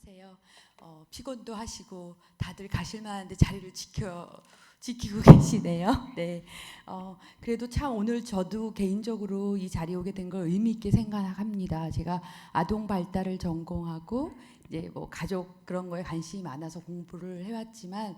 안녕하세요. 피곤도 하시고 다들 가실 만한데 자리를 지키고 계시네요. 네. 그래도 참 오늘 저도 개인적으로 이 자리에 오게 된 걸 의미 있게 생각합니다. 제가 아동 발달을 전공하고 이제 뭐 가족 그런 거에 관심이 많아서 공부를 해왔지만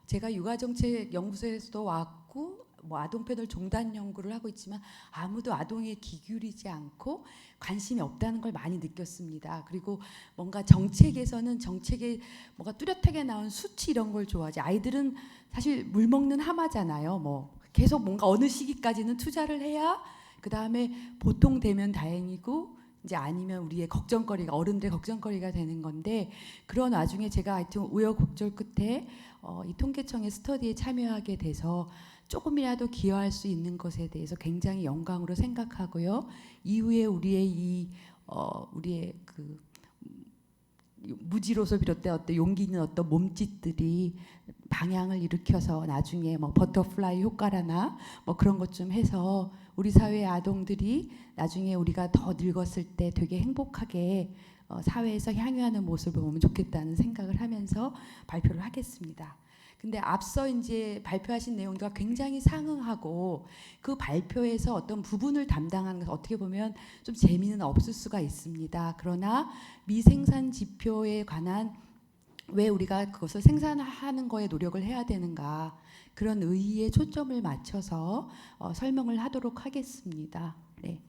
제가 육아정책 연구소에서도 왔고 뭐 아동 패널 종단 연구를 하고 있지만 아무도 아동에 귀 기울이지 않고 관심이 없다는 걸 많이 느꼈습니다. 그리고 뭔가 정책에서는 정책에 뭔가 뚜렷하게 나온 수치 이런 걸 좋아하지, 아이들은 사실 물 먹는 하마잖아요. 뭐 계속 뭔가 어느 시기까지는 투자를 해야 그 다음에 보통 되면 다행이고 이제 아니면 우리의 걱정거리가, 어른들의 걱정거리가 되는 건데, 그런 와중에 제가 하여튼 우여곡절 끝에 이 통계청의 스터디에 참여하게 돼서 조금이라도 기여할 수 있는 것에 대해서 굉장히 영광으로 생각하고요. 이후에 우리의 그 무지로서 비롯된 어떤 용기 있는 어떤 몸짓들이 방향을 일으켜서 나중에 뭐 버터플라이 효과라나 뭐 그런 것 좀 해서 우리 사회의 아동들이 나중에 우리가 더 늙었을 때 되게 행복하게 사회에서 향유하는 모습을 보면 좋겠다는 생각을 하면서 발표를 하겠습니다. 근데 앞서 이제 발표하신 내용과 굉장히 상응하고 그 발표에서 어떤 부분을 담당하는 것은 어떻게 보면 좀 재미는 없을 수가 있습니다. 그러나 미생산 지표에 관한 왜 우리가 그것을 생산하는 거에 노력을 해야 되는가, 그런 의의에 초점을 맞춰서 설명을 하도록 하겠습니다. 네.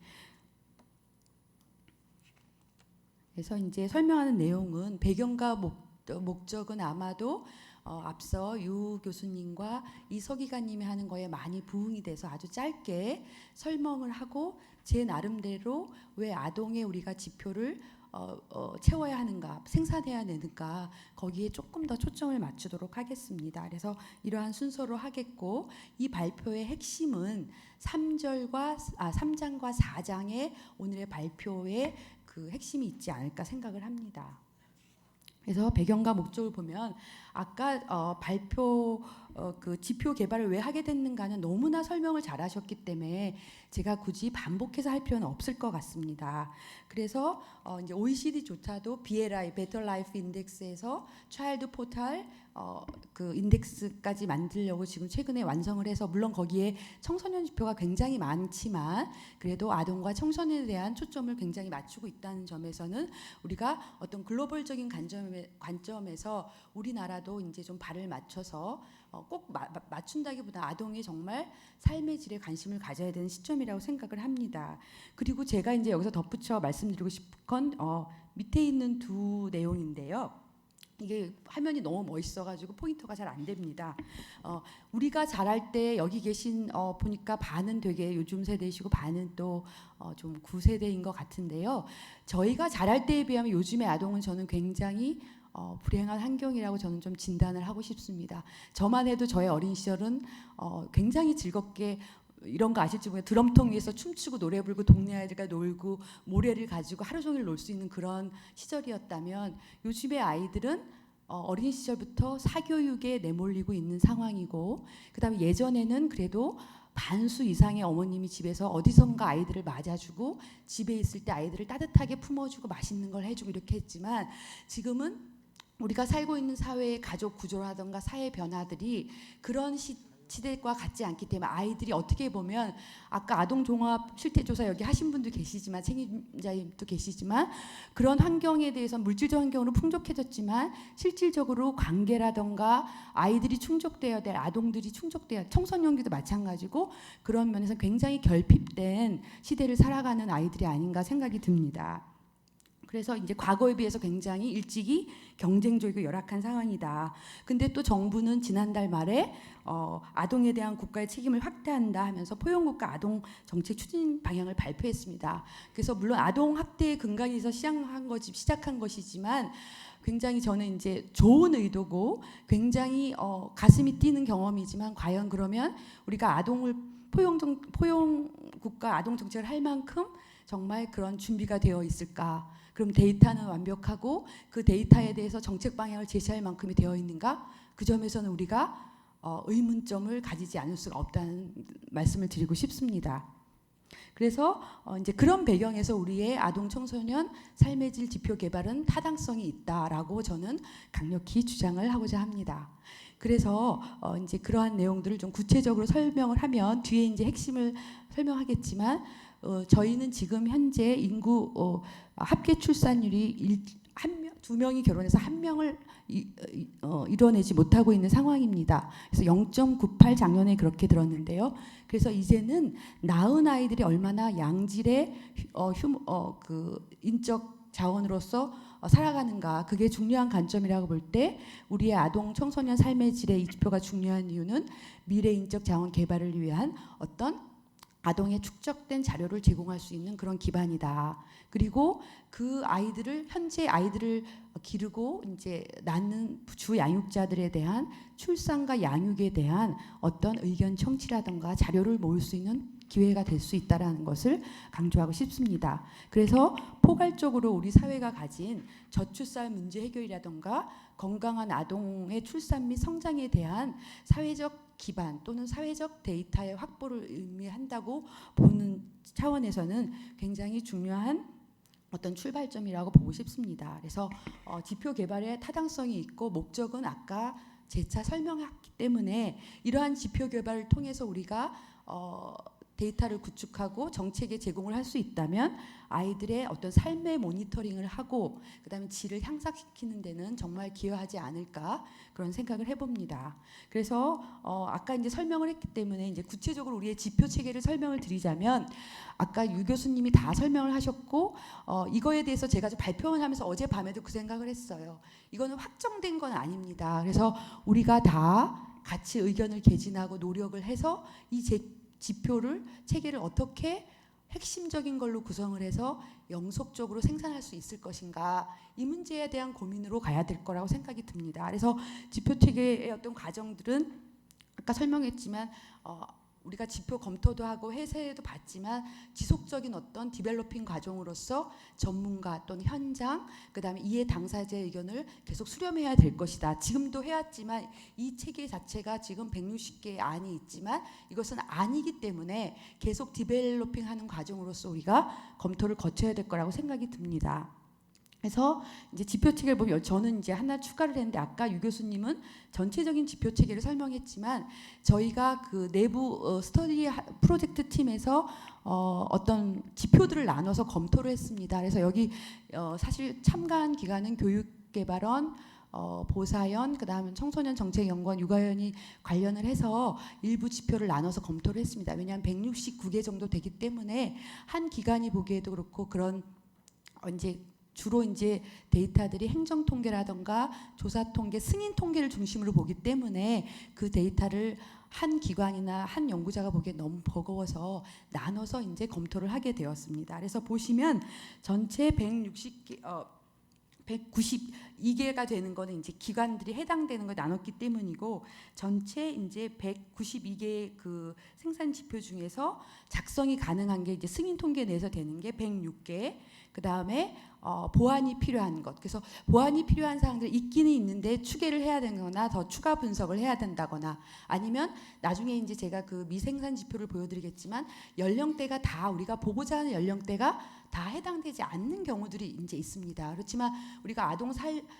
그래서 이제 설명하는 내용은 배경과 목적은 아마도 앞서 유 교수님과 이 서기관님이 하는 거에 많이 부응이 돼서 아주 짧게 설명을 하고 제 나름대로 왜 아동의 우리가 지표를 채워야 하는가, 생산해야 되는가, 거기에 조금 더 초점을 맞추도록 하겠습니다. 그래서 이러한 순서로 하겠고, 이 발표의 핵심은 3장과 4장의 오늘의 발표의 그 핵심이 있지 않을까 생각을 합니다. 그래서 배경과 목적을 보면 아까 발표 그 지표 개발을 왜 하게 됐는가는 너무나 설명을 잘 하셨기 때문에 제가 굳이 반복해서 할 필요는 없을 것 같습니다. 그래서 이제 OECD조차도 BLI, Better Life Index에서 차일드 포탈 그 인덱스까지 만들려고 지금 최근에 완성을 해서, 물론 거기에 청소년 지표가 굉장히 많지만 그래도 아동과 청소년에 대한 초점을 굉장히 맞추고 있다는 점에서는 우리가 어떤 글로벌적인 관점에서 우리나라도 이제 좀 발을 맞춰서 꼭 맞춘다기보다 아동의 정말 삶의 질에 관심을 가져야 되는 시점이라고 생각을 합니다. 그리고 제가 이제 여기서 덧붙여 말씀드리고 싶은 건 밑에 있는 두 내용인데요. 이게 화면이 너무 멋있어가지고 포인터가 잘 안 됩니다. 우리가 자랄 때 여기 계신 보니까 반은 되게 요즘 세대이시고 반은 또 좀 구세대인 것 같은데요. 저희가 자랄 때에 비하면 요즘의 아동은 저는 굉장히 불행한 환경이라고 저는 좀 진단을 하고 싶습니다. 저만 해도 저의 어린 시절은 굉장히 즐겁게, 이런 거 아실지 모르겠어요. 드럼통 위에서 춤추고 노래 부르고 동네 아이들과 놀고 모래를 가지고 하루 종일 놀 수 있는 그런 시절이었다면, 요즘의 아이들은 어린 시절부터 사교육에 내몰리고 있는 상황이고, 그다음에 예전에는 그래도 반수 이상의 어머님이 집에서 어디선가 아이들을 맞아주고 집에 있을 때 아이들을 따뜻하게 품어주고 맛있는 걸 해주고 이렇게 했지만, 지금은 우리가 살고 있는 사회의 가족 구조라든가 사회 변화들이 그런 시대과 같지 않기 때문에 아이들이 어떻게 보면, 아까 아동종합 실태조사 여기 하신 분도 계시지만 책임자님도 계시지만, 그런 환경에 대해서 물질적 환경으로 풍족해졌지만 실질적으로 관계라든가 아이들이 충족되어야 될, 아동들이 충족되어야, 청소년기도 마찬가지고 그런 면에서 굉장히 결핍된 시대를 살아가는 아이들이 아닌가 생각이 듭니다. 그래서 이제 과거에 비해서 굉장히 일찍이 경쟁적이고 열악한 상황이다. 근데 또 정부는 지난달 말에 아동에 대한 국가의 책임을 확대한다 하면서 포용국가 아동 정책 추진 방향을 발표했습니다. 그래서 물론 아동 학대의 근간에서 시작한 것이지만 굉장히 저는 이제 좋은 의도고 굉장히 가슴이 뛰는 경험이지만, 과연 그러면 우리가 아동을 포용국가 아동 정책을 할 만큼 정말 그런 준비가 되어 있을까? 그럼 데이터는 완벽하고 그 데이터에 대해서 정책 방향을 제시할 만큼이 되어 있는가? 그 점에서는 우리가 의문점을 가지지 않을 수가 없다는 말씀을 드리고 싶습니다. 그래서 이제 그런 배경에서 우리의 아동 청소년 삶의 질 지표 개발은 타당성이 있다라고 저는 강력히 주장을 하고자 합니다. 그래서 이제 그러한 내용들을 좀 구체적으로 설명을 하면 뒤에 이제 핵심을 설명하겠지만 저희는 지금 현재 인구 합계 출산율이 두 명이 결혼해서 한 명을 이뤄내지 못하고 있는 상황입니다. 그래서 0.98 작년에 그렇게 들었는데요. 그래서 이제는 낳은 아이들이 얼마나 양질의 그 인적 자원으로서 살아가는가, 그게 중요한 관점이라고 볼 때 우리의 아동 청소년 삶의 질의 이 지표가 중요한 이유는 미래 인적 자원 개발을 위한 어떤 아동의 축적된 자료를 제공할 수 있는 그런 기반이다. 그리고 그 아이들을 현재 아이들을 기르고 이제 낳는 주 양육자들에 대한 출산과 양육에 대한 어떤 의견 청취라든가 자료를 모을 수 있는 기회가 될 수 있다라는 것을 강조하고 싶습니다. 그래서 포괄적으로 우리 사회가 가진 저출산 문제 해결이라든가 건강한 아동의 출산 및 성장에 대한 사회적 기반 또는 사회적 데이터의 확보를 의미한다고 보는 차원에서는 굉장히 중요한 어떤 출발점이라고 보고 싶습니다. 그래서 지표 개발의 타당성이 있고 목적은 아까 재차 설명했기 때문에 이러한 지표 개발을 통해서 우리가 데이터를 구축하고 정책에 제공을 할 수 있다면 아이들의 어떤 삶의 모니터링을 하고 그다음에 질을 향상시키는 데는 정말 기여하지 않을까 그런 생각을 해봅니다. 그래서 아까 이제 설명을 했기 때문에 이제 구체적으로 우리의 지표 체계를 설명을 드리자면 아까 유 교수님이 다 설명을 하셨고 이거에 대해서 제가 좀 발표를 하면서 어젯밤에도 그 생각을 했어요. 이거는 확정된 건 아닙니다. 그래서 우리가 다 같이 의견을 개진하고 노력을 해서 이 지표를 체계를 어떻게 핵심적인 걸로 구성을 해서 영속적으로 생산할 수 있을 것인가, 이 문제에 대한 고민으로 가야 될 거라고 생각이 듭니다. 그래서 지표 체계의 어떤 과정들은 아까 설명했지만 우리가 지표 검토도 하고 해설도 받지만 지속적인 어떤 디벨로핑 과정으로서 전문가 또는 현장 그다음에 이해 당사자의 의견을 계속 수렴해야 될 것이다. 지금도 해왔지만 이 체계 자체가 지금 160개의 안이 있지만 이것은 아니기 때문에 계속 디벨로핑하는 과정으로서 우리가 검토를 거쳐야 될 거라고 생각이 듭니다. 그래서 이제 지표 체계를 보면 저는 이제 하나 추가를 했는데 아까 유 교수님은 전체적인 지표 체계를 설명했지만 저희가 그 내부 스터디 프로젝트 팀에서 어떤 지표들을 나눠서 검토를 했습니다. 그래서 여기 사실 참가한 기관은 교육개발원, 보사연, 그다음에 청소년 정책연구원, 육아연이 관련을 해서 일부 지표를 나눠서 검토를 했습니다. 왜냐하면 169개 정도 되기 때문에 한 기관이 보기에도 그렇고 그런 이제 주로 이제 데이터들이 행정 통계라던가 조사 통계, 승인 통계를 중심으로 보기 때문에 그 데이터를 한 기관이나 한 연구자가 보기에 너무 버거워서 나눠서 이제 검토를 하게 되었습니다. 그래서 보시면 전체 192개가 되는 거는 이제 기관들이 해당되는 걸 나눴기 때문이고 전체 이제 192개의 그 생산 지표 중에서 작성이 가능한 게 이제 승인 통계 내에서 되는 게 106개. 그 다음에 보완이 필요한 것. 그래서 보완이 필요한 사항들이 있기는 있는데 추계를 해야 되거나 더 추가 분석을 해야 된다거나 아니면 나중에 이제 제가 그 미생산 지표를 보여드리겠지만 연령대가 다 우리가 보고자 하는 연령대가 다 해당되지 않는 경우들이 이제 있습니다. 그렇지만 우리가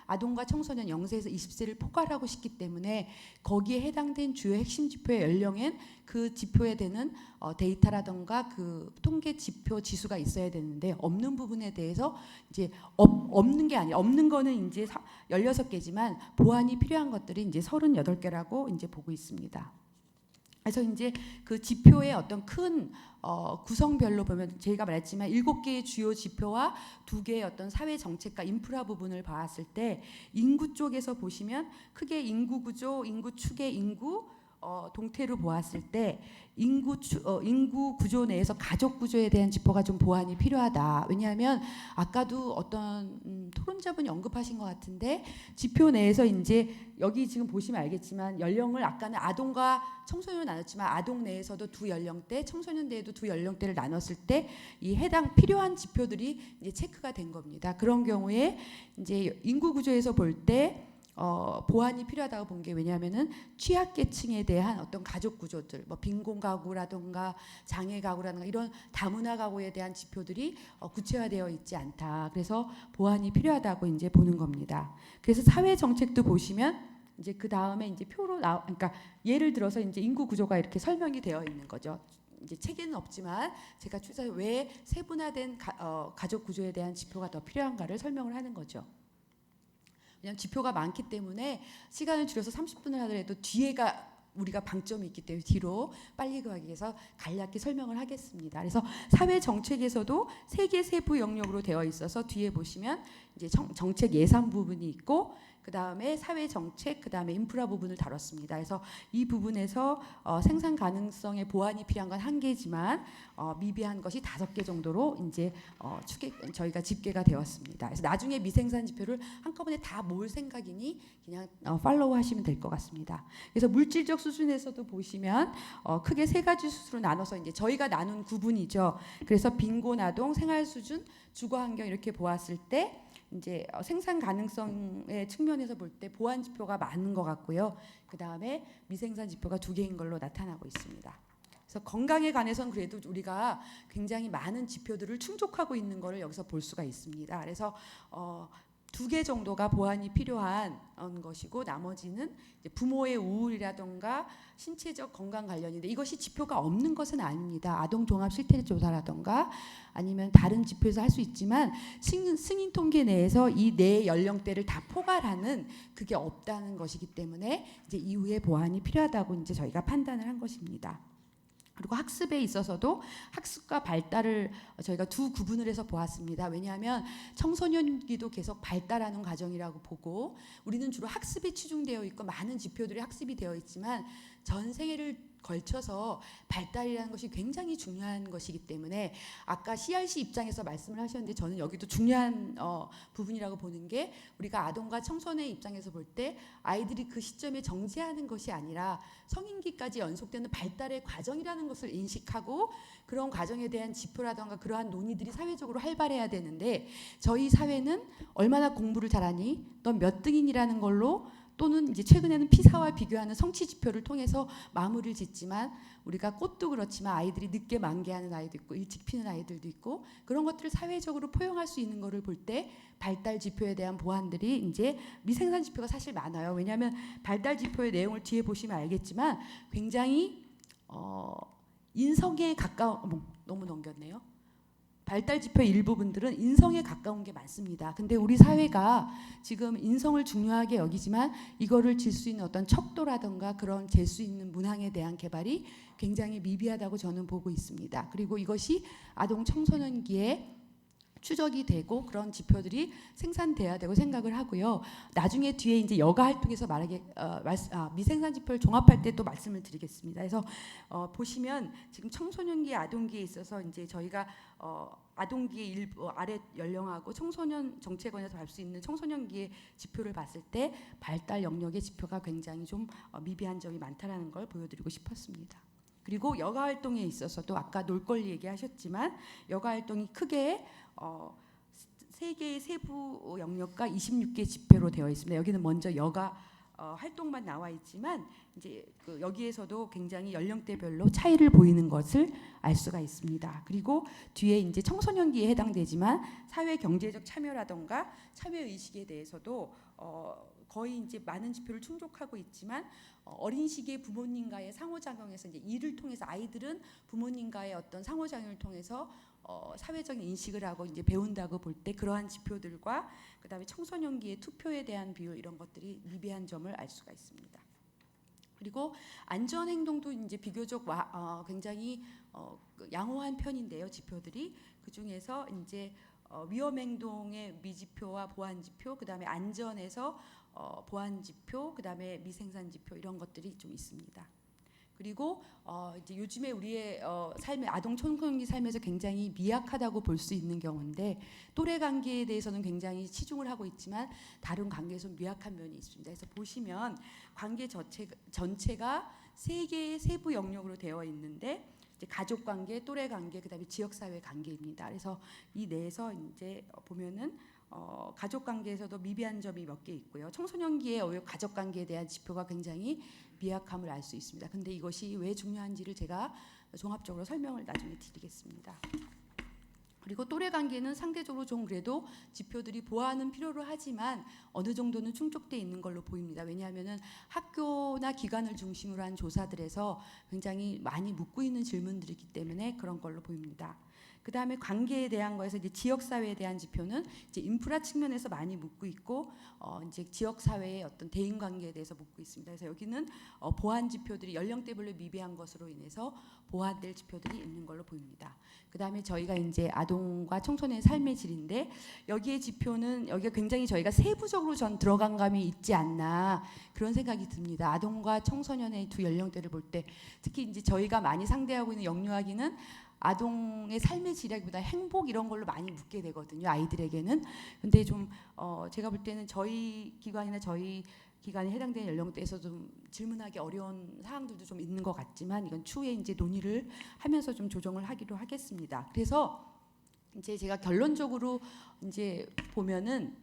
아동과 청소년 0세에서 20세를 포괄하고 싶기 때문에 거기에 해당된 주요 핵심 지표의 연령엔 그 지표에 되는 데이터라던가 그 통계 지표 지수가 있어야 되는데 없는 부분에 대해서 이제 없는 게 아니라 없는 거는 이제 16개지만 보완이 필요한 것들이 이제 38개라고 이제 보고 있습니다. 그래서 이제 그 지표의 어떤 큰 구성별로 보면 제가 말했지만 7개의 주요 지표와 2개의 어떤 사회 정책과 인프라 부분을 봤을 때 인구 쪽에서 보시면 크게 인구 구조, 인구 추계, 인구 동태로 보았을 때 인구 구조 내에서 가족 구조에 대한 지표가 좀 보완이 필요하다. 왜냐하면 아까도 어떤 토론자분이 언급하신 것 같은데 지표 내에서 이제 여기 지금 보시면 알겠지만 연령을 아까는 아동과 청소년을 나눴지만 아동 내에서도 두 연령대, 청소년 내에도 두 연령대를 나눴을 때 이 해당 필요한 지표들이 이제 체크가 된 겁니다. 그런 경우에 이제 인구 구조에서 볼 때 보완이 필요하다고 본 게 왜냐하면은 취약계층에 대한 어떤 가족 구조들, 뭐 빈곤 가구라든가 장애 가구라든가 이런 다문화 가구에 대한 지표들이 구체화되어 있지 않다. 그래서 보완이 필요하다고 이제 보는 겁니다. 그래서 사회 정책도 보시면 이제 그 다음에 이제 표로 그러니까 예를 들어서 이제 인구 구조가 이렇게 설명이 되어 있는 거죠. 이제 책에는 없지만 제가 추가해서 왜 세분화된 가족 구조에 대한 지표가 더 필요한가를 설명을 하는 거죠. 왜냐하면 지표가 많기 때문에 시간을 줄여서 30분을 하더라도 뒤에가 우리가 방점이 있기 때문에 뒤로 빨리 가기 위해서 간략히 설명을 하겠습니다. 그래서 사회 정책에서도 세계 세부 영역으로 되어 있어서 뒤에 보시면 이제 정책 예산 부분이 있고 그 다음에 사회 정책, 그 다음에 인프라 부분을 다뤘습니다. 그래서 이 부분에서 생산 가능성의 보완이 필요한 건 한 개지만 미비한 것이 5개 정도로 이제 저희가 집계가 되었습니다. 그래서 나중에 미생산 지표를 한꺼번에 다 모을 생각이니 그냥 팔로우 하시면 될 것 같습니다. 그래서 물질적 수준에서도 보시면 크게 3가지 수로 나눠서 이제 저희가 나눈 구분이죠. 그래서 빈곤, 아동, 생활 수준, 주거 환경 이렇게 보았을 때 이제 생산 가능성의 측면에서 볼 때 보완 지표가 많은 것 같고요. 그 다음에 미생산 지표가 2개인 걸로 나타나고 있습니다. 그래서 건강에 관해서는 그래도 우리가 굉장히 많은 지표들을 충족하고 있는 것을 여기서 볼 수가 있습니다. 그래서 2개 정도가 보완이 필요한 것이고 나머지는 이제 부모의 우울이라던가 신체적 건강 관련인데 이것이 지표가 없는 것은 아닙니다. 아동 종합 실태 조사라던가 아니면 다른 지표에서 할 수 있지만 승인 통계 내에서 이 네 연령대를 다 포괄하는 그게 없다는 것이기 때문에 이제 이후에 보완이 필요하다고 이제 저희가 판단을 한 것입니다. 그리고 학습에 있어서도 학습과 발달을 저희가 2 구분을 해서 보았습니다. 왜냐하면 청소년기도 계속 발달하는 과정이라고 보고 우리는 주로 학습에 치중되어 있고 많은 지표들이 학습이 되어 있지만 전 생애를 걸쳐서 발달이라는 것이 굉장히 중요한 것이기 때문에 아까 CRC 입장에서 말씀을 하셨는데 저는 여기도 중요한 부분이라고 보는 게 우리가 아동과 청소년의 입장에서 볼 때 아이들이 그 시점에 정지하는 것이 아니라 성인기까지 연속되는 발달의 과정이라는 것을 인식하고 그런 과정에 대한 지표라든가 그러한 논의들이 사회적으로 활발해야 되는데 저희 사회는 얼마나 공부를 잘하니? 넌 몇 등이니라는 걸로 또는 이제 최근에는 피사와 비교하는 성취 지표를 통해서 마무리를 짓지만 우리가 꽃도 그렇지만 아이들이 늦게 만개하는 아이도 있고 일찍 피는 아이들도 있고 그런 것들을 사회적으로 포용할 수 있는 거를 볼 때 발달 지표에 대한 보완들이 이제 미생산 지표가 사실 많아요. 왜냐하면 발달 지표의 내용을 뒤에 보시면 알겠지만 굉장히 인성에 가까운 너무 넘겼네요. 발달 지표의 일부분들은 인성에 가까운 게 많습니다. 근데 우리 사회가 지금 인성을 중요하게 여기지만 이거를 질 수 있는 어떤 척도라든가 그런 잴 수 있는 문항에 대한 개발이 굉장히 미비하다고 저는 보고 있습니다. 그리고 이것이 아동 청소년기에 추적이 되고 그런 지표들이 생산돼야 되고 생각을 하고요. 나중에 뒤에 이제 여가 활동에서 미생산 지표를 종합할 때 또 말씀을 드리겠습니다. 그래서 보시면 지금 청소년기, 아동기에 있어서 이제 저희가 아동기의 일부 아래 연령하고 청소년 정책원에서 알 수 있는 청소년기의 지표를 봤을 때 발달 영역의 지표가 굉장히 좀 미비한 점이 많다라는 걸 보여드리고 싶었습니다. 그리고 여가 활동에 있어서도 아까 놀거리 얘기하셨지만 여가 활동이 크게 3개의 세부 영역과 26개 지표로 되어 있습니다. 여기는 먼저 여가 활동만 나와 있지만 이제 여기에서도 굉장히 연령대별로 차이를 보이는 것을 알 수가 있습니다. 그리고 뒤에 이제 청소년기에 해당되지만 사회 경제적 참여라던가 참여 의식에 대해서도 거의 이제 많은 지표를 충족하고 있지만 어린 시기에 부모님과의 상호작용에서 이제 일을 통해서 아이들은 부모님과의 어떤 상호작용을 통해서 사회적인 인식을 하고 이제 배운다고 볼 때 그러한 지표들과 그다음에 청소년기의 투표에 대한 비율 이런 것들이 미비한 점을 알 수가 있습니다. 그리고 안전 행동도 이제 비교적 굉장히 양호한 편인데요. 지표들이 그 중에서 이제 위험 행동의 미지표와 보완 지표, 그다음에 안전에서 보완 지표, 그다음에 미생산 지표 이런 것들이 좀 있습니다. 그리고 이제 요즘에 우리의 삶의 아동 청소년기 삶에서 굉장히 미약하다고 볼 수 있는 경우인데 또래 관계에 대해서는 굉장히 치중을 하고 있지만 다른 관계에서 미약한 면이 있습니다. 그래서 보시면 관계 전체가 3개의 세부 영역으로 되어 있는데 이제 가족 관계, 또래 관계, 그다음에 지역 사회 관계입니다. 그래서 이 내에서 이제 보면은 가족 관계에서도 미비한 점이 몇 개 있고요. 청소년기의 오히려 가족 관계에 대한 지표가 굉장히 미약함을 알 수 있습니다. 근데 이것이 왜 중요한지를 제가 종합적으로 설명을 나중에 드리겠습니다. 그리고 또래 관계는 상대적으로 좀 그래도 지표들이 보완은 필요로 하지만 어느 정도는 충족돼 있는 걸로 보입니다. 왜냐하면은 학교나 기관을 중심으로 한 조사들에서 굉장히 많이 묻고 있는 질문들이기 때문에 그런 걸로 보입니다. 그 다음에 관계에 대한 거에서 이제 지역 사회에 대한 지표는 이제 인프라 측면에서 많이 묻고 있고 이제 지역 사회의 어떤 대인 관계에 대해서 묻고 있습니다. 그래서 여기는 보완 지표들이 연령대별로 미비한 것으로 인해서 보완될 지표들이 있는 걸로 보입니다. 그 다음에 저희가 이제 아동과 청소년의 삶의 질인데 여기에 지표는 여기가 굉장히 저희가 세부적으로 전 들어간 감이 있지 않나 그런 생각이 듭니다. 아동과 청소년의 두 연령대를 볼 때 특히 이제 저희가 많이 상대하고 있는 영유아기는 아동의 삶의 질이라기보다 행복 이런 걸로 많이 묻게 되거든요. 아이들에게는. 근데 좀 제가 볼 때는 저희 기관이나 저희 기관에 해당되는 연령대에서 좀 질문하기 어려운 사항들도 좀 있는 것 같지만 이건 추후에 이제 논의를 하면서 좀 조정을 하기로 하겠습니다. 그래서 이제 제가 결론적으로 이제 보면은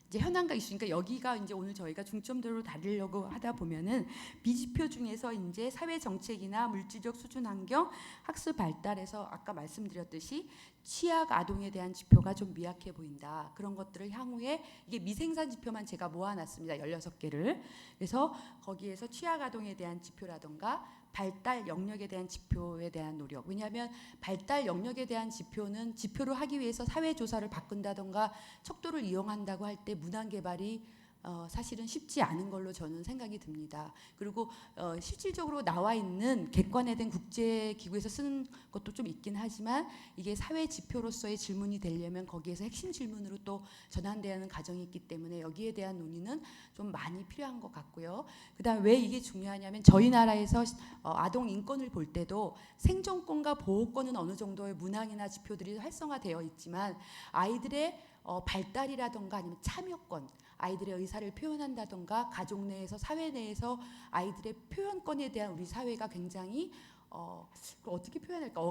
이제 현황과 이슈니까 여기가 이제 오늘 저희가 중점적으로 다루려고 하다 보면은 미지표 중에서 이제 사회 정책이나 물질적 수준 환경, 학습 발달에서 아까 말씀드렸듯이 취약 아동에 대한 지표가 좀 미약해 보인다. 그런 것들을 향후에 이게 미생산 지표만 제가 모아놨습니다. 16개를. 그래서 거기에서 취약 아동에 대한 지표라던가 발달 영역에 대한 지표에 대한 노력. 왜냐하면 발달 영역에 대한 지표는 지표로 하기 위해서 사회 조사를 바꾼다던가 척도를 이용한다고 할 때 문항 개발이 사실은 쉽지 않은 걸로 저는 생각이 듭니다. 그리고 실질적으로 나와 있는 객관화된 국제기구에서 쓰는 것도 좀 있긴 하지만 이게 사회 지표로서의 질문이 되려면 거기에서 핵심 질문으로 또 전환되는 어야 과정이 있기 때문에 여기에 대한 논의는 좀 많이 필요한 것 같고요. 그다음 왜 이게 중요하냐면 저희 나라에서 아동 인권을 볼 때도 생존권과 보호권은 어느 정도의 문항이나 지표들이 활성화되어 있지만 아이들의 발달이라던가 아니면 참여권, 아이들의 의사를 표현한다던가 가족 내에서 사회 내에서 아이들의 표현권에 대한 우리 사회가 굉장히 어떻게 표현할까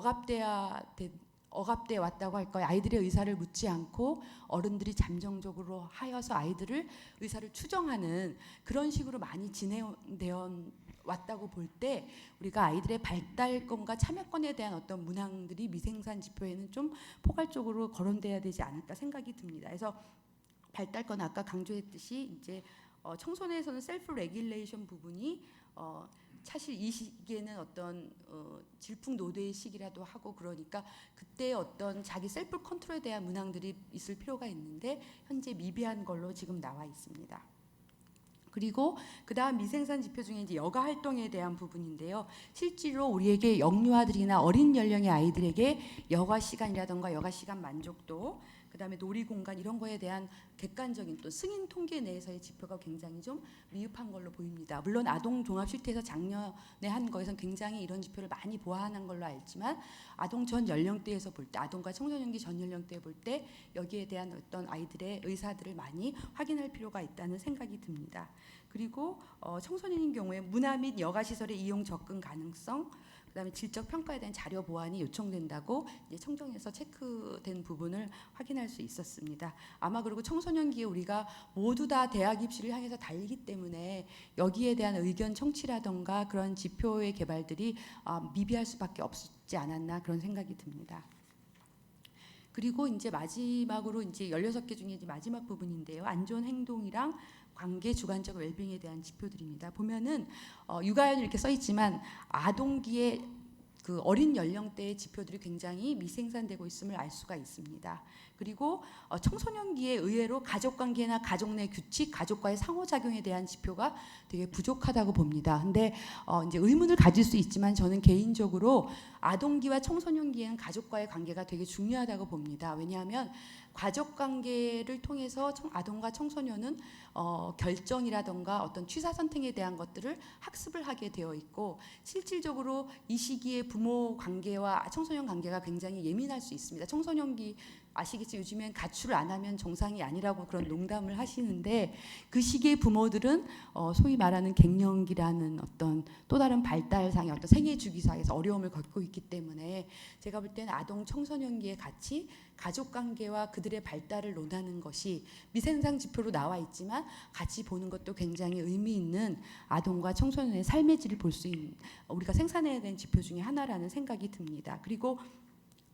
억압돼 왔다고 할까요? 아이들의 의사를 묻지 않고 어른들이 잠정적으로 하여서 아이들을 의사를 추정하는 그런 식으로 많이 진행되어 왔다고 볼 때 우리가 아이들의 발달권과 참여권에 대한 어떤 문항들이 미생산 지표에는 좀 포괄적으로 거론돼야 되지 않을까 생각이 듭니다. 그래서 발달권 아까 강조했듯이 이제 청소년에서는 셀프 레귤레이션 부분이 사실 이 시기에는 어떤 질풍노도의 시기라도 하고 그러니까 그때 어떤 자기 셀프 컨트롤에 대한 문항들이 있을 필요가 있는데 현재 미비한 걸로 지금 나와 있습니다. 그리고 그다음 미생산 지표 중에 이제 여가 활동에 대한 부분인데요. 실제로 우리에게 영유아들이나 어린 연령의 아이들에게 여가 시간이라던가 여가 시간 만족도, 그다음에 놀이 공간 이런 거에 대한 객관적인 또 승인 통계 내에서의 지표가 굉장히 좀 미흡한 걸로 보입니다. 물론 아동 종합 실태에서 작년에 한 거에선 굉장히 이런 지표를 많이 보완한 걸로 알지만 아동 전 연령대에서 볼 때, 아동과 청소년기 전 연령대에 볼 때 여기에 대한 어떤 아이들의 의사들을 많이 확인할 필요가 있다는 생각이 듭니다. 그리고 청소년인 경우에 문화 및 여가 시설의 이용 접근 가능성, 그다음에 질적 평가에 대한 자료 보완이 요청된다고 이제 청정에서 체크된 부분을 확인할 수 있었습니다. 아마 그리고 청소년기에 우리가 모두 다 대학 입시를 향해서 달리기 때문에 여기에 대한 의견 청취라던가 그런 지표의 개발들이 미비할 수밖에 없지 않았나 그런 생각이 듭니다. 그리고 이제 마지막으로 이제 16개 중에 이제 마지막 부분인데요. 안전 행동이랑 관계 주관적 웰빙에 대한 지표들입니다. 보면은 육아연 이렇게 써 있지만 아동기의 그 어린 연령대의 지표들이 굉장히 미생산되고 있음을 알 수가 있습니다. 그리고 청소년기에 의외로 가족관계나 가족 내 규칙, 가족과의 상호작용에 대한 지표가 되게 부족하다고 봅니다. 근데 이제 의문을 가질 수 있지만 저는 개인적으로 아동기와 청소년기에는 가족과의 관계가 되게 중요하다고 봅니다. 왜냐하면 가족 관계를 통해서 아동과 청소년은 결정이라던가 어떤 취사 선택에 대한 것들을 학습을 하게 되어 있고 실질적으로 이 시기에 부모 관계와 청소년 관계가 굉장히 예민할 수 있습니다. 청소년기 아시겠지 요즘엔 가출을 안 하면 정상이 아니라고 그런 농담을 하시는데 그 시기의 부모들은 소위 말하는 갱년기라는 어떤 또 다른 발달상의 어떤 생애 주기사에서 어려움을 겪고 있기 때문에 제가 볼 때는 아동 청소년기에 같이 가족 관계와 그들의 발달을 논하는 것이 미생산 지표로 나와 있지만 같이 보는 것도 굉장히 의미 있는 아동과 청소년의 삶의 질을 볼 수 있는 우리가 생산해야 되는 지표 중에 하나라는 생각이 듭니다. 그리고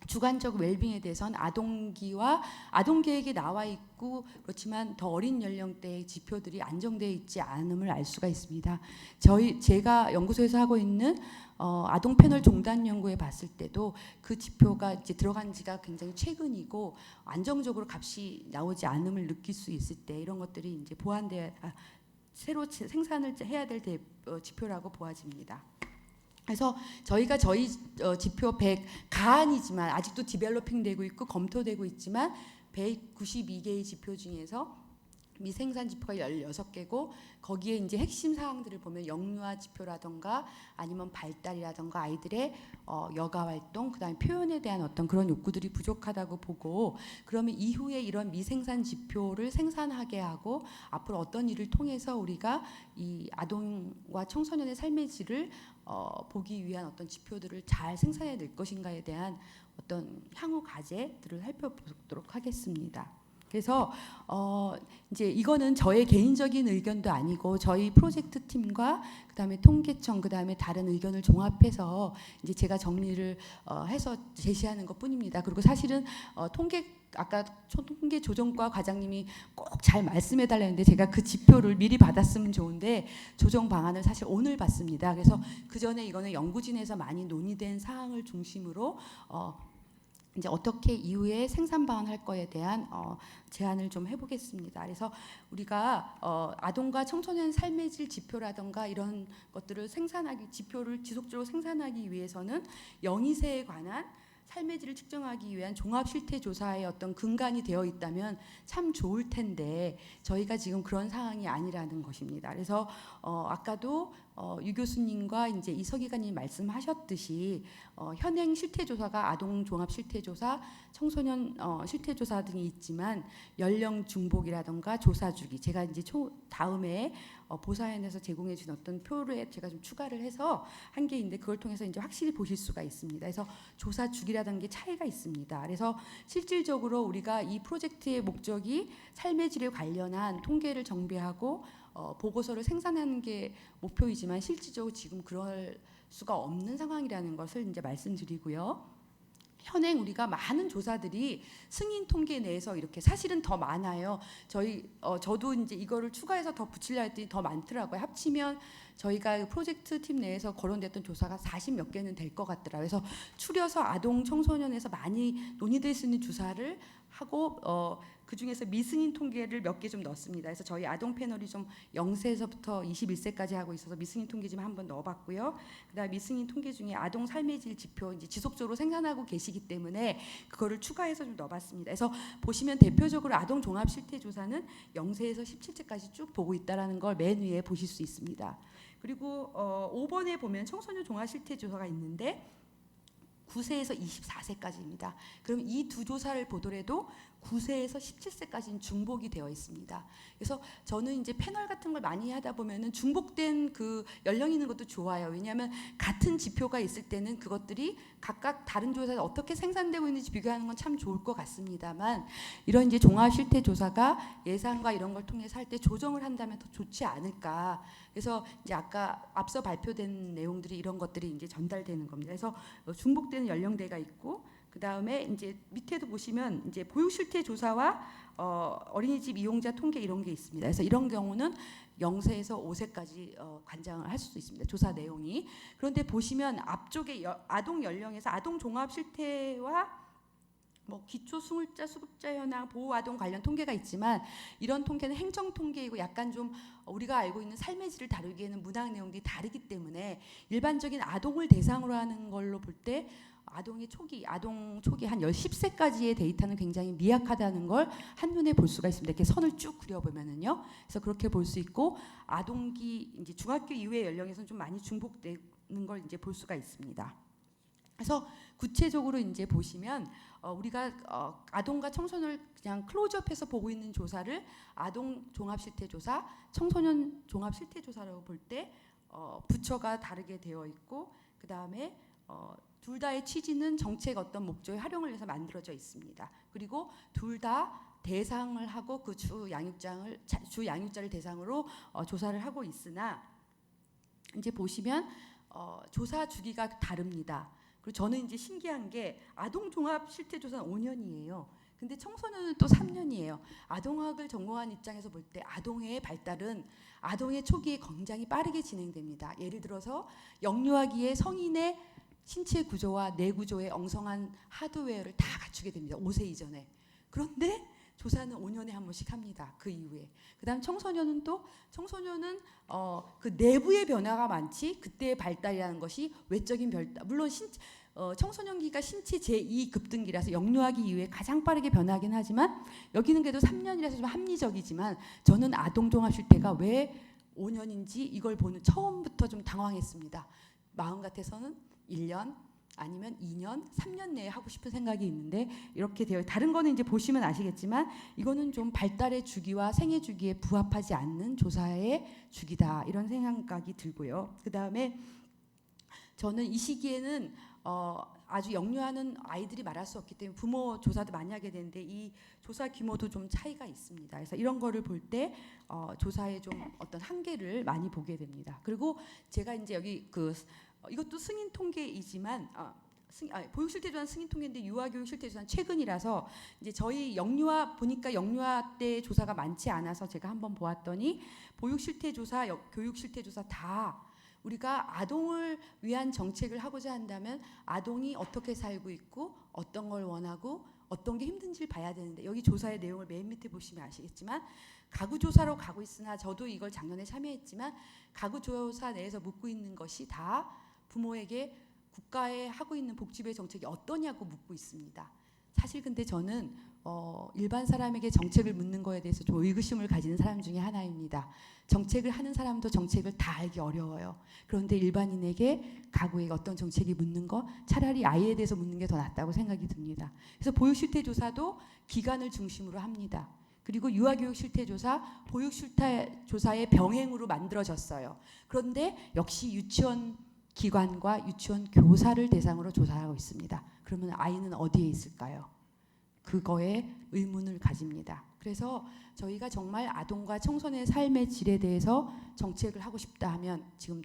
주관적 웰빙에 대해서는 아동기와 아동 계획에 나와 있고 그렇지만 더 어린 연령대의 지표들이 안정되어 있지 않음을 알 수가 있습니다. 제가 연구소에서 하고 있는 아동 패널 종단 연구에 봤을 때도 그 지표가 이제 들어간 지가 굉장히 최근이고 안정적으로 값이 나오지 않음을 느낄 수 있을 때 이런 것들이 이제 새로 생산을 해야 될 지표라고 보아집니다. 그래서 저희가 저희 지표 100 가안이지만 아직도 디벨로핑 되고 있고 검토되고 있지만 192개의 지표 중에서 미생산 지표가 16개고 거기에 이제 핵심 사항들을 보면 영유아 지표라던가 아니면 발달이라던가 아이들의 여가 활동 그다음에 표현에 대한 어떤 그런 욕구들이 부족하다고 보고 그러면 이후에 이런 미생산 지표를 생산하게 하고 앞으로 어떤 일을 통해서 우리가 이 아동과 청소년의 삶의 질을 보기 위한 어떤 지표들을 잘 생산해 낼 것인가에 대한 어떤 향후 과제들을 살펴보도록 하겠습니다. 그래서 이제 이거는 저의 개인적인 의견도 아니고 저희 프로젝트 팀과 그다음에 통계청 그다음에 다른 의견을 종합해서 이제 제가 정리를 해서 제시하는 것뿐입니다. 그리고 사실은 아까 통계 조정과 과장님이 꼭 잘 말씀해 달라는데 제가 그 지표를 미리 받았으면 좋은데 조정 방안을 사실 오늘 받습니다. 그래서 그 전에 이거는 연구진에서 많이 논의된 사항을 중심으로 이제 어떻게 이후에 생산 방안할 거에 대한 제안을 좀 해보겠습니다. 그래서 우리가 아동과 청소년 삶의 질 지표라든가 이런 것들을 지표를 지속적으로 생산하기 위해서는 영이세에 관한 삶의 질을 측정하기 위한 종합 실태 조사의 어떤 근간이 되어 있다면 참 좋을 텐데 저희가 지금 그런 상황이 아니라는 것입니다. 그래서 아까도 유 교수님과 이제 이서 기관님 말씀하셨듯이 현행 실태 조사가 아동 종합 실태 조사, 청소년 실태 조사 등이 있지만 연령 중복이라든가 조사 주기 제가 이제 다음에 보사연에서 제공해 주신 어떤 표를 제가 좀 추가를 해서 한 개인데 그걸 통해서 이제 확실히 보실 수가 있습니다. 그래서 조사 주기라는 게 차이가 있습니다. 그래서 실질적으로 우리가 이 프로젝트의 목적이 삶의 질에 관련한 통계를 정비하고 보고서를 생산하는 게 목표이지만 실질적으로 지금 그럴 수가 없는 상황이라는 것을 이제 말씀드리고요. 현행 우리가 많은 조사들이 승인 통계 내에서 이렇게 사실은 더 많아요. 저도 이제 이거를 추가해서 더 붙이려 했더니 더 많더라고요. 합치면 저희가 프로젝트 팀 내에서 거론됐던 조사가 40 몇 개는 될 것 같더라고요. 그래서 추려서 아동 청소년에서 많이 논의될 수 있는 조사를 하고 그 중에서 미승인 통계를 몇 개 좀 넣었습니다. 그래서 저희 아동 패널이 좀 0세에서부터 21세까지 하고 있어서 미승인 통계 좀 한번 넣어봤고요. 그다음 미승인 통계 중에 아동 삶의 질 지표 이제 지속적으로 생산하고 계시기 때문에 그거를 추가해서 좀 넣어봤습니다. 그래서 보시면 대표적으로 아동 종합 실태 조사는 0세에서 17세까지 쭉 보고 있다라는 걸 맨 위에 보실 수 있습니다. 그리고 5번에 보면 청소년 종합 실태 조사가 있는데 9세에서 24세까지입니다. 그럼 이 두 조사를 보더라도 9세에서 17세까지는 중복이 되어 있습니다. 그래서 저는 이제 패널 같은 걸 많이 하다 보면은 중복된 그 연령 있는 것도 좋아요. 왜냐하면 같은 지표가 있을 때는 그것들이 각각 다른 조사에 어떻게 생산되고 있는지 비교하는 건 참 좋을 것 같습니다만 이런 이제 종합 실태 조사가 예상과 이런 걸 통해서 할 때 조정을 한다면 더 좋지 않을까. 그래서 이제 아까 앞서 발표된 내용들이 이런 것들이 이제 전달되는 겁니다. 그래서 중복되는 연령대가 있고 그 다음에 이제 밑에도 보시면 이제 보육 실태 조사와 어린이집 이용자 통계 이런 게 있습니다. 그래서 이런 경우는 0세에서 5세까지 관장을 할 수도 있습니다. 조사 내용이. 그런데 보시면 앞쪽에 아동 연령에서 아동 종합 실태와 뭐 기초 수물자 수급자 현황 보호 아동 관련 통계가 있지만 이런 통계는 행정 통계이고 약간 좀 우리가 알고 있는 삶의 질을 다루기에는 문학 내용들이 다르기 때문에 일반적인 아동을 대상으로 하는 걸로 볼 때 아동 초기 한 10세까지의 데이터는 굉장히 미약하다는 걸 한눈에 볼 수가 있습니다. 이렇게 선을 쭉 그려보면은요. 그래서 그렇게 볼 수 있고 아동기 이제 중학교 이후의 연령에서는 좀 많이 중복되는 걸 이제 볼 수가 있습니다. 그래서 구체적으로 이제 보시면 우리가 아동과 청소년을 그냥 클로즈업해서 보고 있는 조사를 아동 종합 실태 조사, 청소년 종합 실태 조사라고 볼 때 부처가 다르게 되어 있고 그 다음에 둘 다의 취지는 정책 어떤 목적에 활용을 해서 만들어져 있습니다. 그리고 둘 다 대상을 하고 그 주 양육자를 대상으로 조사를 하고 있으나 이제 보시면 조사 주기가 다릅니다. 그리고 저는 이제 신기한 게 아동 종합 실태 조사는 5년이에요. 근데 청소년은 또 3년이에요. 아동학을 전공한 입장에서 볼 때 아동의 발달은 아동의 초기에 굉장히 빠르게 진행됩니다. 예를 들어서 영유아기에 성인의 신체 구조와 뇌 구조의 엉성한 하드웨어를 다 갖추게 됩니다. 5세 이전에. 그런데 조사는 5년에 한 번씩 합니다. 그 이후에. 그다음 청소년은 그 내부의 변화가 많지 그때의 발달이라는 것이 외적인 발달. 물론 청소년기가 신체 제2급등기라서 영유아기 이후에 가장 빠르게 변하긴 하지만 여기는 그래도 3년이라서 좀 합리적이지만 저는 아동 종합 실태가 왜 5년인지 이걸 보는 처음부터 좀 당황했습니다. 마음 같아서는 1년 아니면 2년, 3년 내에 하고 싶은 생각이 있는데 이렇게 되어 다른 거는 이제 보시면 아시겠지만 이거는 좀 발달의 주기와 생애 주기에 부합하지 않는 조사의 주기다 이런 생각이 들고요. 그 다음에 저는 이 시기에는 아주 영유아는 아이들이 말할 수 없기 때문에 부모 조사도 많이 하게 되는데 이 조사 규모도 좀 차이가 있습니다. 그래서 이런 거를 볼 때 조사의 좀 어떤 한계를 많이 보게 됩니다. 그리고 제가 이제 여기 이것도 승인 통계이지만 보육 실태 조사는 승인 통계인데 유아 교육 실태 조사는 최근이라서 이제 저희 영유아 보니까 영유아 때 조사가 많지 않아서 제가 한번 보았더니 보육 실태 조사, 교육 실태 조사 다 우리가 아동을 위한 정책을 하고자 한다면 아동이 어떻게 살고 있고 어떤 걸 원하고 어떤 게 힘든지를 봐야 되는데 여기 조사의 내용을 맨 밑에 보시면 아시겠지만 가구 조사로 가고 있으나 저도 이걸 작년에 참여했지만 가구 조사 내에서 묻고 있는 것이 다 부모에게 국가에 하고 있는 복지부의 정책이 어떠냐고 묻고 있습니다. 사실 근데 저는 일반 사람에게 정책을 묻는 거에 대해서 좀 의구심을 가지는 사람 중에 하나입니다. 정책을 하는 사람도 정책을 다 알기 어려워요. 그런데 일반인에게 가구에 어떤 정책이 묻는 거 차라리 아이에 대해서 묻는 게 더 낫다고 생각이 듭니다. 그래서 보육 실태 조사도 기간을 중심으로 합니다. 그리고 유아교육 실태조사, 보육 실태조사의 병행으로 만들어졌어요. 그런데 역시 유치원 기관과 유치원 교사를 대상으로 조사하고 있습니다. 그러면 아이는 어디에 있을까요? 그거에 의문을 가집니다. 그래서 저희가 정말 아동과 청소년의 삶의 질에 대해서 정책을 하고 싶다 하면 지금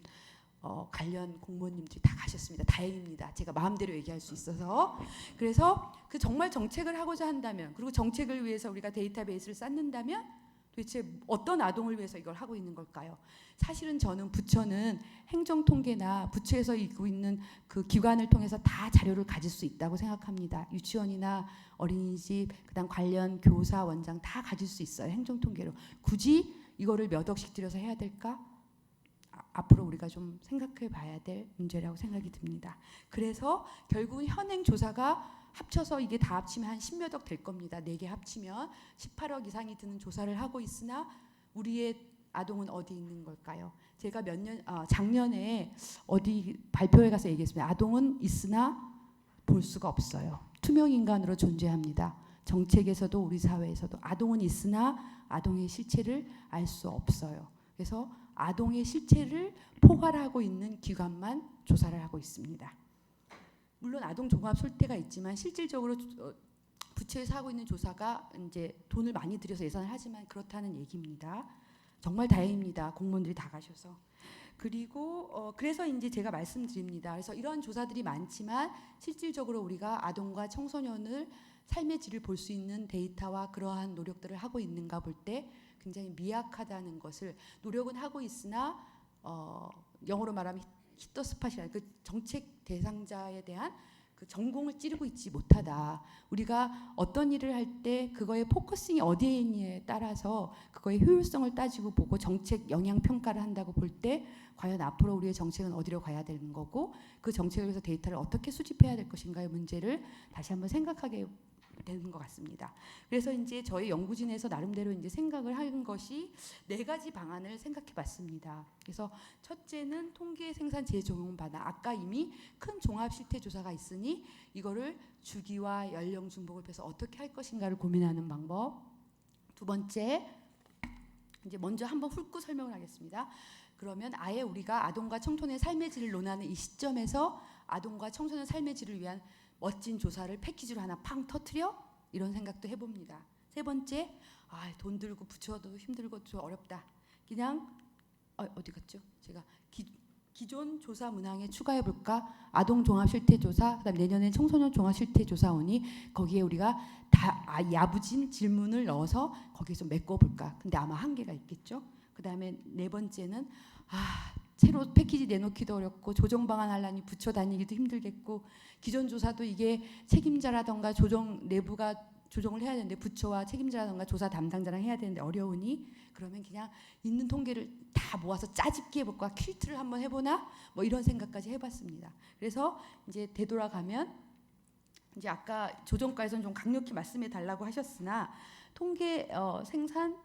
관련 공무원님들이 다 가셨습니다. 다행입니다. 제가 마음대로 얘기할 수 있어서. 그래서 그 정말 정책을 하고자 한다면 그리고 정책을 위해서 우리가 데이터베이스를 쌓는다면 도대체 어떤 아동을 위해서 이걸 하고 있는 걸까요? 사실은 저는 부처는 행정통계나 부처에서 있고 있는 그 기관을 통해서 다 자료를 가질 수 있다고 생각합니다. 유치원이나 어린이집, 그다음 관련 교사, 원장 다 가질 수 있어요. 행정통계로. 굳이 이거를 몇 억씩 들여서 해야 될까? 앞으로 우리가 좀 생각해 봐야 될 문제라고 생각이 듭니다. 그래서 결국은 현행 조사가 합쳐서 이게 다 합치면 한 10몇 억 될 겁니다. 4개 합치면 18억 이상이 드는 조사를 하고 있으나 우리의 아동은 어디 있는 걸까요? 제가 작년에 어디 발표회 가서 얘기했습니다. 아동은 있으나 볼 수가 없어요. 투명 인간으로 존재합니다. 정책에서도 우리 사회에서도 아동은 있으나 아동의 실체를 알 수 없어요. 그래서 아동의 실체를 포괄하고 있는 기관만 조사를 하고 있습니다. 물론 아동 종합 실태가 있지만 실질적으로 부처에서 하고 있는 조사가 이제 돈을 많이 들여서 예산을 하지만 그렇다는 얘기입니다. 정말 다행입니다. 공무원들이 다 가셔서. 그리고 그래서 이제 제가 말씀드립니다. 그래서 이런 조사들이 많지만 실질적으로 우리가 아동과 청소년을 삶의 질을 볼 수 있는 데이터와 그러한 노력들을 하고 있는가 볼 때 굉장히 미약하다는 것을 노력은 하고 있으나 영어로 말하면 히터 스팟이라는 그 정책 대상자에 대한 그 전공을 찌르고 있지 못하다. 우리가 어떤 일을 할 때 그거의 포커싱이 어디에 있느냐에 따라서 그거의 효율성을 따지고 보고 정책 영향 평가를 한다고 볼 때 과연 앞으로 우리의 정책은 어디로 가야 되는 거고 그 정책을 위해서 데이터를 어떻게 수집해야 될 것인가의 문제를 다시 한번 생각하게 되는 것 같습니다. 그래서 이제 저희 연구진에서 나름대로 이제 생각을 한 것이 4가지 방안을 생각해봤습니다. 그래서 첫째는 통계 생산 재조용 반환. 아까 이미 큰 종합 실태 조사가 있으니 이거를 주기와 연령 중복을 해서 어떻게 할 것인가를 고민하는 방법. 두 번째, 이제 먼저 한번 훑고 설명을 하겠습니다. 그러면 아예 우리가 아동과 청소년의 삶의 질을 논하는 이 시점에서 아동과 청소년 삶의 질을 위한 멋진 조사를 패키지로 하나 팡 터트려? 이런 생각도 해봅니다. 세 번째, 돈 들고 붙여도 힘들고 좀 어렵다. 그냥 어디 갔죠? 제가 기존 조사 문항에 추가해볼까? 아동 종합 실태 조사, 그다음 내년에 청소년 종합 실태 조사오니 거기에 우리가 다 야부진 질문을 넣어서 거기서 메꿔볼까? 근데 아마 한계가 있겠죠. 그다음에 4번째는 새로 패키지 내놓기도 어렵고 조정 방안 하려니 붙여 다니기도 힘들겠고 기존 조사도 이게 책임자라던가 내부가 조정을 해야 되는데 부처와 책임자라던가 조사 담당자랑 해야 되는데 어려우니 그러면 그냥 있는 통계를 다 모아서 짜집기 해볼까? 퀼트를 한번 해보나? 뭐 이런 생각까지 해봤습니다. 그래서 이제 되돌아가면 이제 아까 조정과에서는 좀 강력히 말씀해 달라고 하셨으나 통계 생산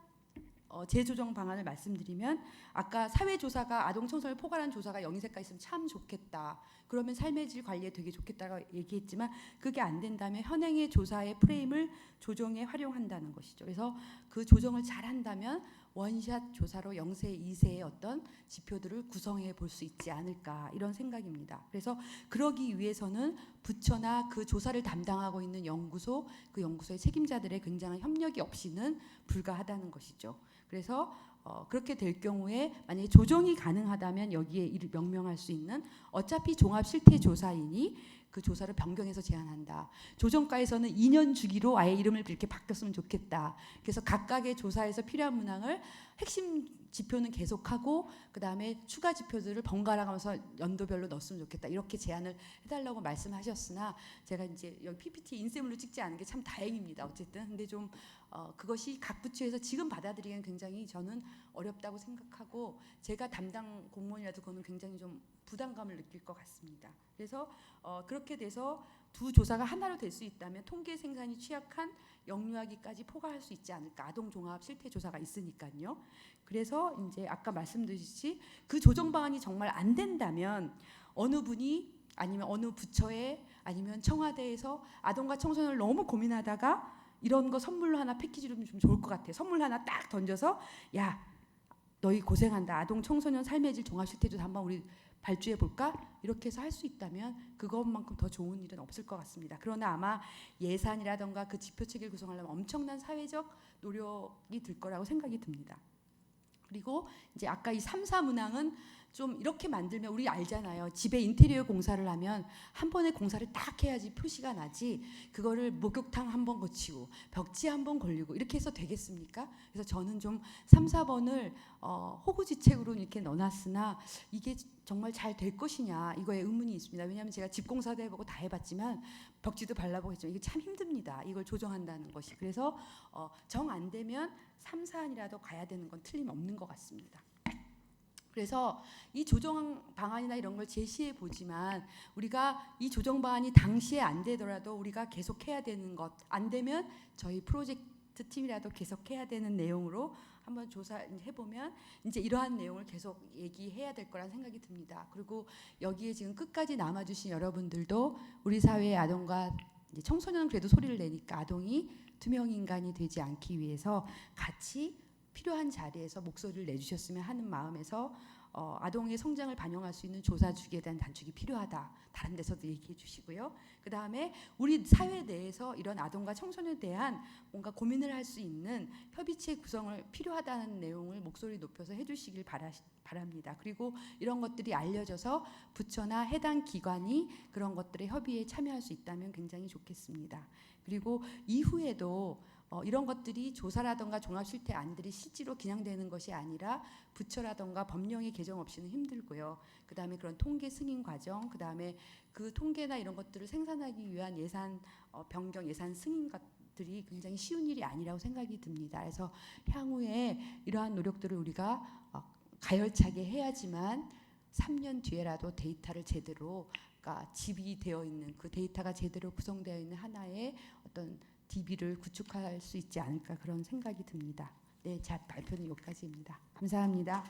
재조정 방안을 말씀드리면 아까 사회조사가 아동 청소년을 포괄한 조사가 영희세가 있으면 참 좋겠다. 그러면 삶의 질 관리에 되게 좋겠다고 얘기했지만 그게 안 된다면 현행의 조사의 프레임을 조정에 활용한다는 것이죠. 그래서 그 조정을 잘 한다면 원샷 조사로 0세, 2세의 어떤 지표들을 구성해 볼 수 있지 않을까 이런 생각입니다. 그래서 그러기 위해서는 부처나 그 조사를 담당하고 있는 연구소, 그 연구소의 책임자들의 굉장한 협력이 없이는 불가하다는 것이죠. 그래서 그렇게 될 경우에 만약에 조정이 가능하다면 여기에 이를 명명할 수 있는 어차피 종합 실태 조사이니 그 조사를 변경해서 제안한다. 조정과에서는 2년 주기로 아예 이름을 이렇게 바뀌었으면 좋겠다. 그래서 각각의 조사에서 필요한 문항을 핵심 지표는 계속하고 그다음에 추가 지표들을 번갈아 가면서 연도별로 넣었으면 좋겠다. 이렇게 제안을 해달라고 말씀하셨으나 제가 이제 여기 PPT 인쇄물로 찍지 않은 게 참 다행입니다. 어쨌든 근데 좀 그것이 각 부처에서 지금 받아들이기엔 굉장히 저는 어렵다고 생각하고 제가 담당 공무원이라도 그거는 굉장히 좀 부담감을 느낄 것 같습니다. 그래서 그렇게 돼서 두 조사가 하나로 될 수 있다면 통계 생산이 취약한 영유아기까지 포괄할 수 있지 않을까. 아동 종합 실태 조사가 있으니까요. 그래서 이제 아까 말씀드렸듯이 그 조정 방안이 정말 안 된다면 어느 분이 아니면 어느 부처에 아니면 청와대에서 아동과 청소년을 너무 고민하다가 이런 거 선물로 하나 패키지로 좀 좋을 것 같아요. 선물 하나 딱 던져서 야 너희 고생한다. 아동 청소년 삶의 질 종합 실태 조사 한번 우리 발주해 볼까? 이렇게 해서 할 수 있다면 그것만큼 더 좋은 일은 없을 것 같습니다. 그러나 아마 예산이라던가 그 지표 체계를 구성하려면 엄청난 사회적 노력이 들 거라고 생각이 듭니다. 그리고 이제 아까 이 3, 4 문항은 좀 이렇게 만들면 우리 알잖아요. 집에 인테리어 공사를 하면 한 번에 공사를 딱 해야지 표시가 나지 그거를 목욕탕 한 번 거치고 벽지 한 번 걸리고 이렇게 해서 되겠습니까? 그래서 저는 좀 3, 4번을 호구지책으로 이렇게 넣어놨으나 이게 정말 잘 될 것이냐 이거에 의문이 있습니다. 왜냐하면 제가 집 공사도 해보고 다 해봤지만 벽지도 발라보고 했지만 이게 참 힘듭니다. 이걸 조정한다는 것이. 그래서 정 안 되면 3, 4안이라도 가야 되는 건 틀림없는 것 같습니다. 그래서 이 조정 방안이나 이런 걸 제시해 보지만 우리가 이 조정 방안이 당시에 안 되더라도 우리가 계속해야 되는 것, 안 되면 저희 프로젝트 팀이라도 계속해야 되는 내용으로 한번 조사해 보면 이제 이러한 내용을 계속 얘기해야 될 거란 생각이 듭니다. 그리고 여기에 지금 끝까지 남아주신 여러분들도 우리 사회의 아동과 이제 청소년은 그래도 소리를 내니까 아동이 투명 인간이 되지 않기 위해서 같이 필요한 자리에서 목소리를 내주셨으면 하는 마음에서 아동의 성장을 반영할 수 있는 조사 주기에 대한 단축이 필요하다. 다른 데서도 얘기해 주시고요. 그 다음에 우리 사회 내에서 이런 아동과 청소년에 대한 뭔가 고민을 할 수 있는 협의체 구성을 필요하다는 내용을 목소리 높여서 해주시길 바랍니다. 그리고 이런 것들이 알려져서 부처나 해당 기관이 그런 것들의 협의에 참여할 수 있다면 굉장히 좋겠습니다. 그리고 이후에도 이런 것들이 조사라던가 종합실태안들이 실제로 기량되는 것이 아니라 부처라던가 법령의 개정 없이는 힘들고요. 그 다음에 그런 통계 승인 과정, 그 다음에 그 통계나 이런 것들을 생산하기 위한 예산 변경, 예산 승인 것들이 굉장히 쉬운 일이 아니라고 생각이 듭니다. 그래서 향후에 이러한 노력들을 우리가 가열차게 해야지만 3년 뒤에라도 데이터를 제대로 집이 되어 있는 그 데이터가 제대로 구성되어 있는 하나의 어떤 DB를 구축할 수 있지 않을까 그런 생각이 듭니다. 네, 제 발표는 여기까지입니다. 감사합니다.